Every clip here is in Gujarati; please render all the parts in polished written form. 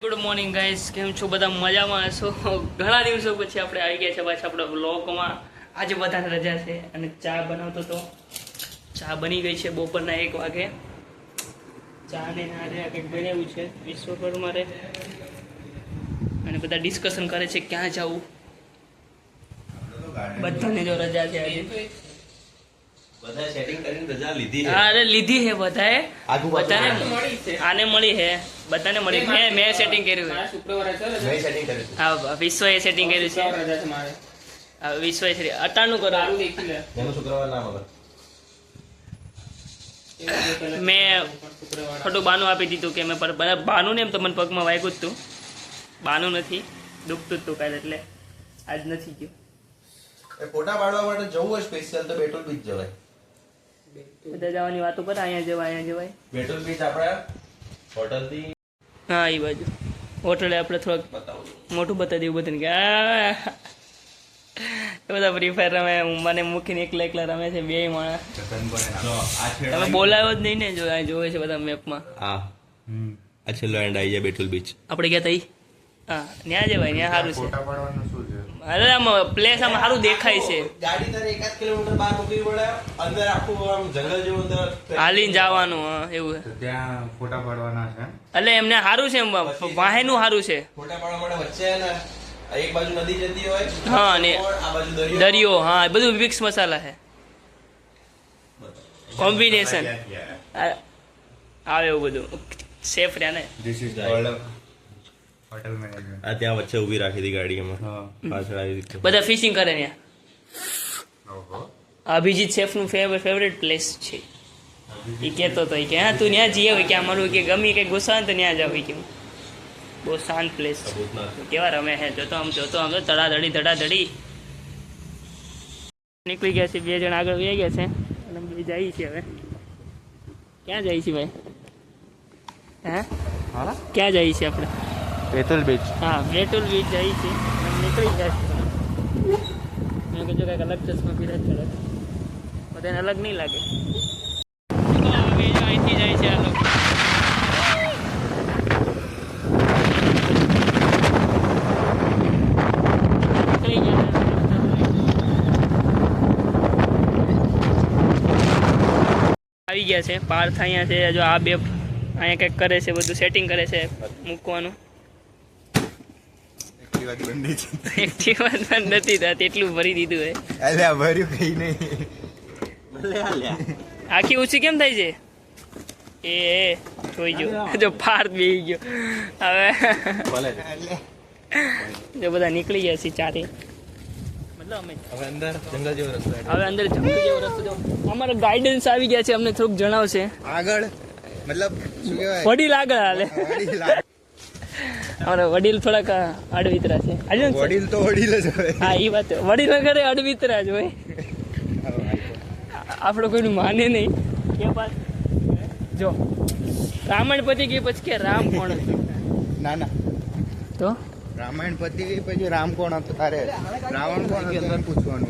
ગુડ મોર્નિંગ ગાઈસ, કેમ છો બધા? મજામાં હશો? ઘણા દિવસો પછી આપણે આવી ગયા છે પાછા આપણા વ્લોગમાં. આજે બધાને રજા છે અને ચા બનાવતો તો ચા બની ગઈ છે બપોરના 1 વાગે. ચા ને આજે કંઈક બનાવ્યું છે વિશ્વકર્મા મારે અને બધા ડિસ્કશન કરે છે ક્યાં જવું. બધાને જો રજા છે આજે. બધા સેટિંગ કરીને રજા લીધી છે. અરે લીધી છે બધાએ. બધાને આને મળી છે, બધાને મળી. મેં સેટિંગ કર્યું છે. શુક્રવારે છે રજા. મેં સેટિંગ કર્યું છે. હા, વિશ્વએ સેટિંગ કર્યું છે. રજા છે મારે. હા, વિશ્વએ અટાણું કરો. દેખી લે. એનું શુક્રવાર ના મગર. મેં ખોટું બાનું આપી દીધું કે મેં બાનું ને એમ તો મને પગમાં વાગ્યું જ હતું. બાનું નથી, દુખતું જ હતું કાલે, એટલે આજ નથી ગયું. ફોટા પાડવા માટે જવું હોય સ્પેશિયલ તો બેટુલ બીચ જવાય. બધા જવાની વાતો કરે, અહીંયા જવાય. બેટુલ બીચ આપણા હોટલ થી હા, એ બાજુ હોટલે આપણે થોડુંક બતાવું મોટું બતાવી દેવું બધાને કે એ બધા ફ્રી ફાયર રમે, મને મૂકીને એકલા રમે છે બે માણસ. તમે બોલાવ્યો જ નહીં ને? જો અહીં જોવે છે બધા મેપમાં. હા, આ છેલ્લો એન્ડ આવી જાય બેટુલ બીચ. આપણે ગયા તા હા, ત્યાં જવાય, ત્યાં સારું છે. ફોટા પાડવાનું શું છે? અરે આમ પ્લેસ આમ સારું દેખાય છે. ગાડી તારે 1 કિલોમીટર બહાર મૂકવી પડે, અંદર આખું આમ જંગલ જેવું અંદર હાલીને જવાનું. હા, એવું તો ત્યાં ફોટા પાડવાના છે. એટલે એમને સારું છે, વાહેનું સારું છે. ફોટા પાડવા માટે વચ્ચે ને એક બાજુ નદી જતી હોય, હા, અને આ બાજુ દરિયો. હા, બધું મિક્સ મસાલા છે, કોમ્બિનેશન આવે એવું બધું. સેફ રહ્યા ને. This is hotel management. આ ત્યાં વચ્ચે ઊભી રાખી હતી ગાડી એમાં. હા. પાછળ આવી રીતે બધા ફિશિંગ કરે ત્યાં. ઓહો. અભિજીત શેફનું ફેવરેટ પ્લેસ છે. એ કહેતો હતો કે હા તું ત્યાં જઈએ હોય કે અમારું કે ગમી કંઈ ગુસ્સા હોય તો ત્યાં જાવ કે બહુ શાંત પ્લેસ છે. કેવા રમે છે જોતો આમ તો ધડાધડી નીકળી ગયા છે. 2 જણ આગળ વહી ગયા છે અને બે જઈએ છીએ. હવે ક્યાં જઈએ છીએ ભાઈ? હે, ક્યાં જઈએ છીએ આપણે? બેટુલ બીચ. હા, બેટુલ બીચ જઈએ છીએ. નીકળી ગયા છે. મેં કીધું કંઈક અલગ ચશ્મા પીરા ચડે, બધાને અલગ નહીં લાગે. અહીંથી જાય છે આ લોકો. નીકળી ગયા. આવી ગયા છે પાર્થ. અહીંયા છે જો આ બે અહીંયા કંઈક કરે છે, બધું સેટિંગ કરે છે મૂકવાનું. એક્ટિવા બંધી છે. એક્ટિવા પણ નથી થતી, એટલું ભરી દીધું હોય. અલ્યા ભર્યું કઈ નહીં. આખી ઊંચી કેમ થાય છે? એ જોઈ જો પાર્થ બેસી ગયો. હવે જો બધા નીકળી ગયા છે ચારે. હવે અંદર જંગલ જેવો રસ્તો. હવે અંદર જંગલ જેવો રસ્તો. જો અમારો ગાઈડન્સ આવી ગયા છે, અમને થોડુંક જણાવશે. આગળ મતલબ શું કહેવાય? વડીલ આગળ હાલે. અમારા વડીલ થોડાક અડવિતરા છે. વડીલ તો વડીલ જ હોય. હા, એ વાત. વડીલ ઘરે અડવિતરા જ હોય. આપણો કોઈનું માને નહીં. કે વાત જો રામાયણ પતી ગઈ પછી કે રામ કોણ હતું? ના તો રામાયણ પતી ગઈ પછી રામ કોણ હતો? તારે રાવણ કોણ હતો પૂછવાનું.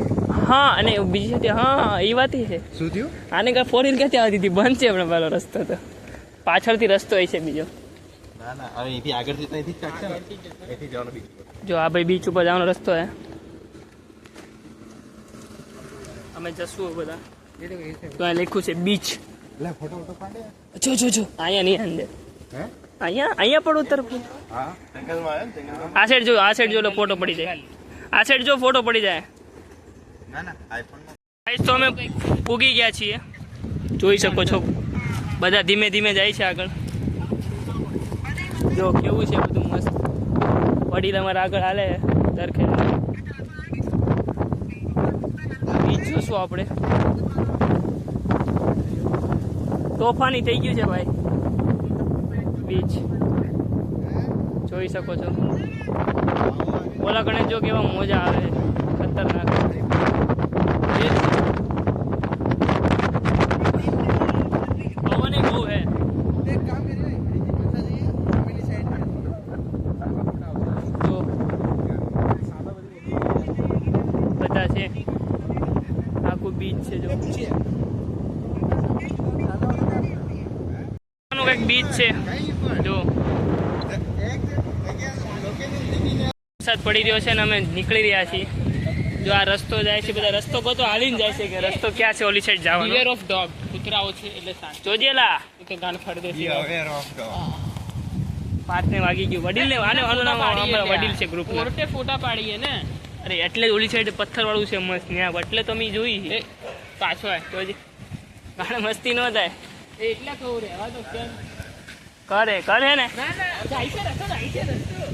હા, અને બીજી સાથે હા એ વાત છે. શું થયું? આને કાંઈ ફોરેન ક્યાંથી આવતી હતી? બંધ છે હમણાં પેલો રસ્તો. તો પાછળથી રસ્તો હોય છે બીજો. ના હવે અહીંથી આગળથી અહીંથી જ કાઢશે ને. અહીંથી જવાનું બીચ ઉપર. જો આ ભાઈ બીચ ઉપર જવાનો રસ્તો હે. અમે જશું બધા. તો આ લખ્યું છે બીચ. લે ફોટો પાડે. જો અહીંયા નહીં અંદર. હે? અહીંયા પણ ઉત્તર. હા, જંગલમાં આવે ને જંગલમાં. આ સાઈડ જો ફોટો પડી જાય. આ સાઈડ જો ફોટો પડી જાય. ના આઈફોનમાં. ગાઈસ, તો અમે પૂગી ગયા છીએ. જોઈ શકો છો બધા ધીમે ધીમે જાય છે આગળ. જો કેવું છે બધું મસ્ત. વડીલ અમારા આગળ હાલે દરખે. બીચ જોશું આપણે. તોફાની થઈ ગયું છે ભાઈ બીચ. જોઈ શકો છો. ઓલા ગણેશ જો કેવા મોજા આવે, ખતરનાક. પવન બહુ હે. જો બધા છે, આખું બીચ છે. જો કંઈક બીચ છે જો. વરસાદ પડી રહ્યો છે અને અમે નીકળી રહ્યા છીએ. જો આ રસ્તો જાય છે, બધા રસ્તો ગોતો હાલીને જાય છે કે રસ્તો ક્યાં છે ઓલી સાઈડ જવાનો. બિવેર ઓફ ડોગ, કૂતરાઓ છે એટલે શાંત. જોજેલા કે ગાન ફાડી દેશે. Be aware of dog. 5 ને વાગી ગયું. વડીલ ને આને અમારા વડીલ છે ગ્રુપ. કોર્ટે ફોટા પાડીએ ને. અરે એટલે જ ઓલી સાઈડ પથ્થર વાળું છે મસ્ત ત્યાં એટલે તો અમે જોઈ એ પાછો આય. તો હજી ગાણે મસ્તી ન થાય. એ એટલે કહું રહેવા દો કેમ. કરે ને ના જાય છે રસ્તો, જાય છે રસ્તો.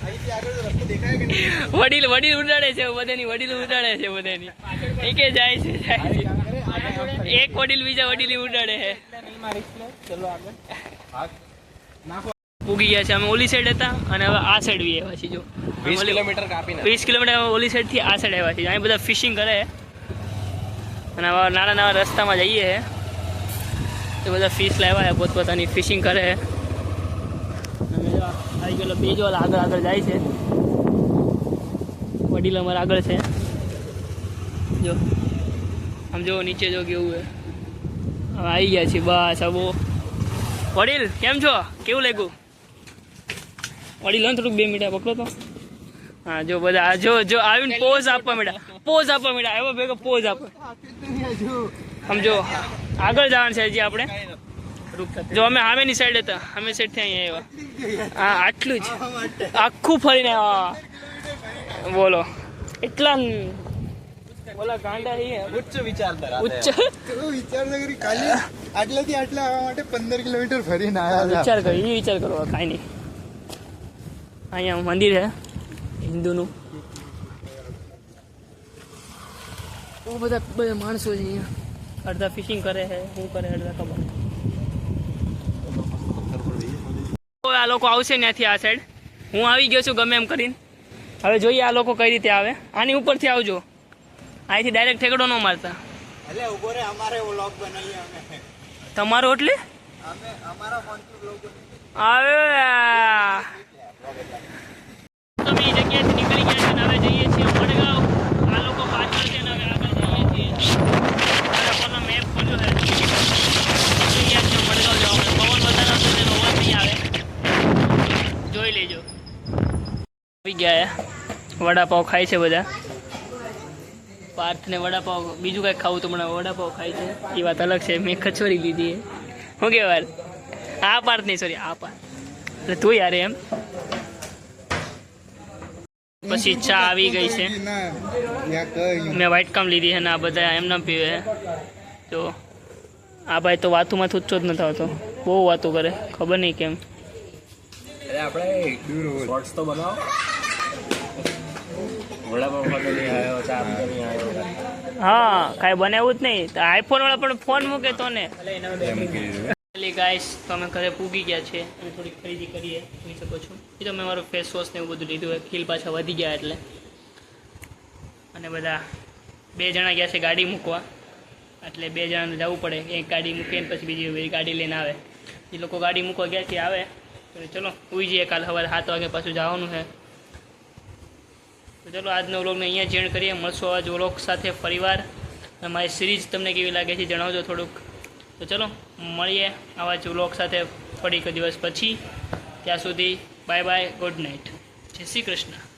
અહીંથી આગળ તો રસ્તો દેખાય કે નહીં? વડીલ ઉડાડે છે બધાની. વડીલ ઉડાડે છે બધાની. એ કે જાય છે. એક વડીલ બીજા વડીલ ઉડાડે છે. એટલે નહીં મારીશ લે. ચલો આગળ. પૂગી ગયા છે. અમે ઓલી સાઈડ હતા અને હવે આ સાઈડ બી આવ્યા છીએ. જો 20 કિલોમીટર કાપીને 20 કિલોમીટર ઓલી સાઈડ થી આ સાઈડ આવ્યા છીએ. અહીં બધા ફિશિંગ કરે છે અને હવે નાના રસ્તામાં જઈએ છે તો બધા ફિશ લાવ્યા છે, પોતપોતાની ફિશિંગ કરે છે. અમે જો આવી ગયેલો બે જો આગળ જાય છે. વડીલ અમારા આગળ છે. જો આમ જો નીચે જો કેવું છે. હવે આવી ગયા છીએ બસ. હવે વડીલ કેમ છો? કેવું લાગ્યું? વડીલ થોડુંક 2 મિનિટ પકડો તો. હા જો બધા જો આવીને પોઝ આપવા માંડ્યા. એવો ભેગો પોઝ આપો. સમજો આગળ જવાનું છે હજી આપણે. જો અમે સામેની સાઈડ હતા, અમે સાઈડથી અહીંયા આવ્યા. હા આટલું જ આખું ફરીને આવ્યા. બોલો એટલા બોલા ગાંડા ઉચ્ચ વિચારધારા ઉચ્ચ વિચાર તો કરી ખાલી આટલાથી આટલા આવવા માટે 15 કિલોમીટર ફરીને આવ્યા હતા. વિચાર કરો કાંઈ નહીં. અહીંયા મંદિર છે હિન્દુનું. બહુ બધા માણસો છે અહીંયા. અડધા ફિશિંગ કરે છે, શું કરે અડધા ખબર. આ લોકો આવશે ત્યાંથી આ સાઈડ. હું આવી ગયો છું ગમે એમ કરીને. હવે જોઈએ આ લોકો કઈ રીતે આવે. આની ઉપરથી આવજો. અહીંથી ડાયરેક્ટ ઠેકડો ન મારતા. એટલે ઉભો રે, અમારે વ્લોગ બનાવીએ અમે. તમારો એટલે અમારા ફોનથી વ્લોગ આવે તમે એ જગ્યાએથી નીકળી ગયા છે ને હવે જઈએ છીએ વડગાંવ. આ લોકો પાછળ છે ને હવે આગળ જઈએ છીએ. મારા ફોનનો મેપ ખોલ્યો છે. નીકળી ગયા છે વડગાંવ જવા માટે. પવન વધારે હશે તેનો અવાજ નહીં આવે. જોઈ લેજો. આવી ગયા વડાપાવ ખાય છે બધા. પાર્થને વડાપાવ બીજું કાંઈક ખાવું તો મને વડાપાવ ખાય છે એ વાત અલગ છે. મેં કચોરી લીધી શું કહેવાય? આ પાર્થ નહીં, સોરી આ પાર્થ. એટલે તું યાર એમ. પછી ચા આવી ગઈ છે. મેં વ્હાઈટ કામ લીધી છે ને આ બધા એમ ના પીવે. તો આ ભાઈ તો વાતુમાં થૂચો જ નથી આવતો. બહુ વાતો કરે, ખબર નહીં કેમ. આપણે શોર્ટ્સ તો બનાવો. હા કાંઈ બનાવ્યું જ નહીં. તો આઈફોન વાળા પણ ફોન મૂકે તો ને. ગાઈસ તો અમે ઘરે પૂગી ગયા છે અને થોડી ખરીદી કરીએ. જોઈ શકો છો એ તો મેં મારું ફેસ વોશ ને એવું બધું લીધું હોય. ખીલ પાછા વધી ગયા એટલે. અને બધા 2 જણા ગયા છે ગાડી મૂકવા. એટલે 2 જણાને જવું પડે. એક ગાડી મૂકીને પછી બીજી ગાડી લઈને આવે. એ લોકો ગાડી મૂકવા ગયા છે આવે. ચલો ઉઈ જઈએ. કાલ સવારે 7 વાગે પાછું જવાનું છે. તો ચલો આજનો વ્લોગને અહીંયા જેન્ડ કરીએ. મળશું આવા જ વ્લોગ સાથે ફરીવાર. મારી સિરીઝ તમને કેવી લાગે છે જણાવજો થોડુંક. તો ચલો મળીએ આવા જ વ્લોગ સાથે ફરી એક દિવસ પછી. ત્યાં સુધી બાય બાય, ગુડ નાઇટ, જય શ્રી કૃષ્ણ.